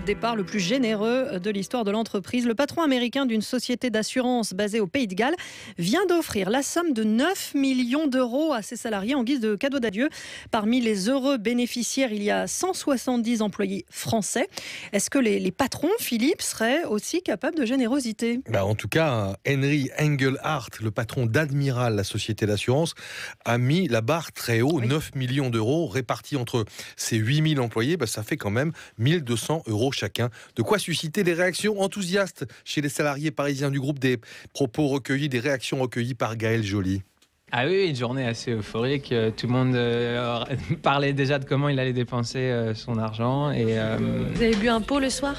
départ le plus généreux de l'histoire de l'entreprise. Le patron américain d'une société d'assurance basée au Pays de Galles vient d'offrir la somme de 9 millions d'euros à ses salariés en guise de cadeau d'adieu. Parmi les heureux bénéficiaires, il y a 170 employés français. Est-ce que les patrons, Philippe, seraient aussi capables de générosité ? En tout cas, Henry Engelhardt, le patron d'Admiral, la société d'assurance, a mis la barre très haut, 9 millions d'euros répartis entre ses 8000 employés. Ça fait quand même 1200 euros chacun. De quoi susciter des réactions enthousiastes chez les salariés parisiens du groupe. Des propos recueillis, des réactions recueillies par Gaël Joly. Ah oui, une journée assez euphorique. Tout le monde parlait déjà de comment il allait dépenser son argent. Et, Vous avez bu un pot le soir ?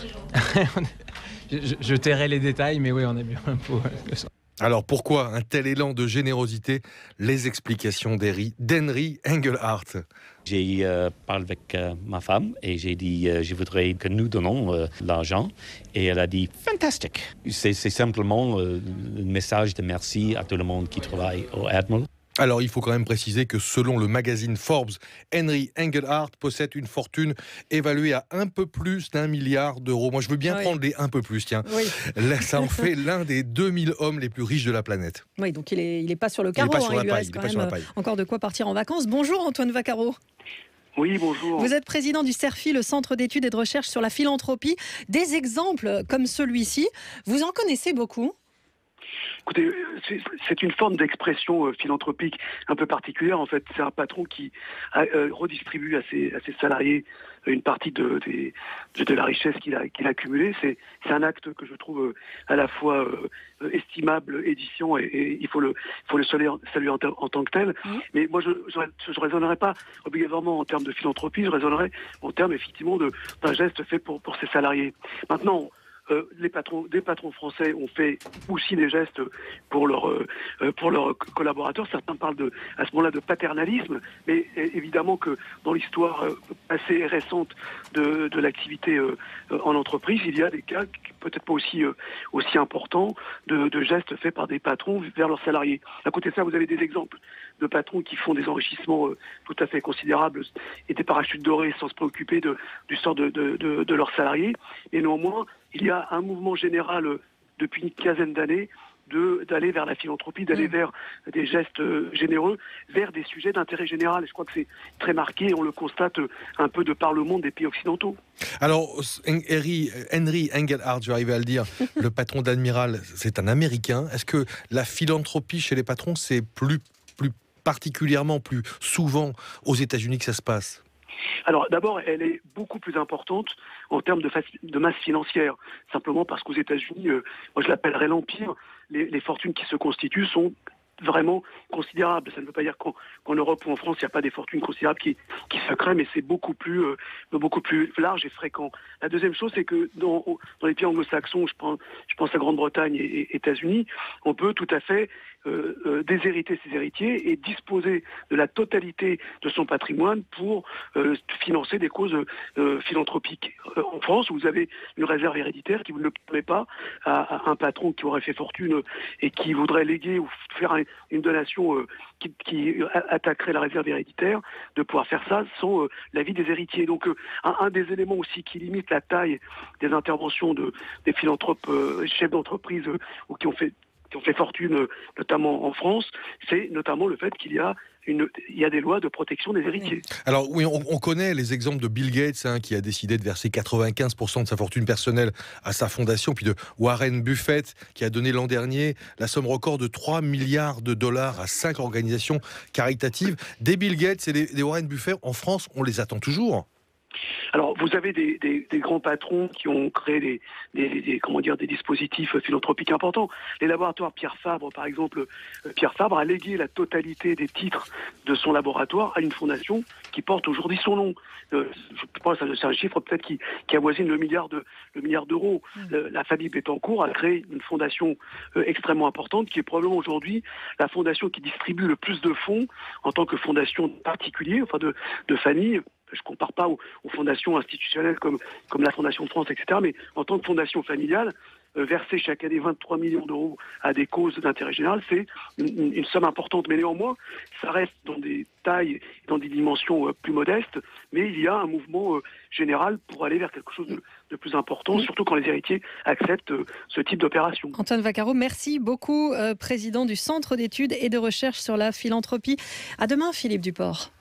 je tairai les détails, mais oui, on a bu un pot le soir. Alors pourquoi un tel élan de générosité ? Les explications d'Henry Engelhardt. J'ai parlé avec ma femme et j'ai dit je voudrais que nous donnons l'argent. Et elle a dit fantastique. C'est simplement un message de merci à tout le monde qui travaille au Admiral. Alors, il faut quand même préciser que selon le magazine Forbes, Henry Engelhardt possède une fortune évaluée à un peu plus d'1 milliard d'euros. Moi, je veux bien prendre les un peu plus, tiens. Oui. Là, ça en fait l'un des 2000 hommes les plus riches de la planète. Oui, donc il est pas sur le carreau. Il lui reste quand même encore de quoi partir en vacances. Bonjour Antoine Vaccaro. Oui, bonjour. Vous êtes président du CERFI, le Centre d'études et de recherche sur la philanthropie. Des exemples comme celui-ci, vous en connaissez beaucoup ? Écoutez, c'est une forme d'expression philanthropique un peu particulière. En fait, c'est un patron qui redistribue à ses salariés une partie de la richesse qu'il a accumulée. C'est un acte que je trouve à la fois estimable, édifiant, et il faut le saluer en tant que tel. Mais moi, je raisonnerais pas obligatoirement en termes de philanthropie, je raisonnerais en termes effectivement d'un geste fait pour ses salariés. Maintenant, des patrons français ont fait aussi des gestes pour leurs collaborateurs. Certains parlent à ce moment-là de paternalisme, mais évidemment que dans l'histoire assez récente de l'activité en entreprise, il y a des cas peut-être pas aussi importants de gestes faits par des patrons vers leurs salariés. À côté de ça, vous avez des exemples de patrons qui font des enrichissements tout à fait considérables et des parachutes dorés sans se préoccuper du sort de leurs salariés. Et néanmoins, il y a un mouvement général depuis une quinzaine d'années d'aller vers la philanthropie, d'aller vers des gestes généreux, vers des sujets d'intérêt général. Et je crois que c'est très marqué, et on le constate un peu de par le monde des pays occidentaux. Alors, Henry Engelhardt, je vais arriver à le dire, le patron d'Admiral, c'est un Américain. Est-ce que la philanthropie chez les patrons, c'est plus particulièrement, plus souvent aux États-Unis que ça se passe ? Alors d'abord, elle est beaucoup plus importante en termes de masse financière, simplement parce qu'aux États-Unis, moi je l'appellerais l'empire, les fortunes qui se constituent sont vraiment considérables. Ça ne veut pas dire qu'en Europe ou en France, il n'y a pas des fortunes considérables qui se créent, mais c'est beaucoup plus large et fréquent. La deuxième chose, c'est que dans les pays anglo-saxons, je pense à Grande-Bretagne et États-Unis, on peut tout à fait déshériter ses héritiers et disposer de la totalité de son patrimoine pour financer des causes philanthropiques. En France, vous avez une réserve héréditaire qui vous ne le permet pas à un patron qui aurait fait fortune et qui voudrait léguer ou faire une donation qui attaquerait la réserve héréditaire, de pouvoir faire ça sans l'avis des héritiers. Donc un des éléments aussi qui limite la taille des interventions des philanthropes chefs d'entreprise ou qui ont fait fortune, notamment en France, c'est notamment le fait qu'il y a des lois de protection des héritiers. Alors oui, on connaît les exemples de Bill Gates qui a décidé de verser 95% de sa fortune personnelle à sa fondation, puis de Warren Buffett qui a donné l'an dernier la somme record de 3 milliards de dollars à 5 organisations caritatives. Des Bill Gates et des Warren Buffett, en France, on les attend toujours. Alors, vous avez des grands patrons qui ont créé des dispositifs philanthropiques importants. Les laboratoires Pierre Fabre, par exemple, Pierre Fabre a légué la totalité des titres de son laboratoire à une fondation qui porte aujourd'hui son nom. Je pense que c'est un chiffre peut-être qui avoisine le milliard d'euros. La famille Bettencourt a créé une fondation extrêmement importante qui est probablement aujourd'hui la fondation qui distribue le plus de fonds en tant que fondation particulière, enfin de famille. Je ne compare pas aux fondations institutionnelles comme la Fondation de France, etc. Mais en tant que fondation familiale, verser chaque année 23 millions d'euros à des causes d'intérêt général, c'est une somme importante. Mais néanmoins, ça reste dans des tailles, dans des dimensions plus modestes, mais il y a un mouvement général pour aller vers quelque chose de plus important, surtout quand les héritiers acceptent ce type d'opération. Antoine Vaccaro, merci beaucoup, président du Centre d'études et de recherche sur la philanthropie. À demain, Philippe Duport.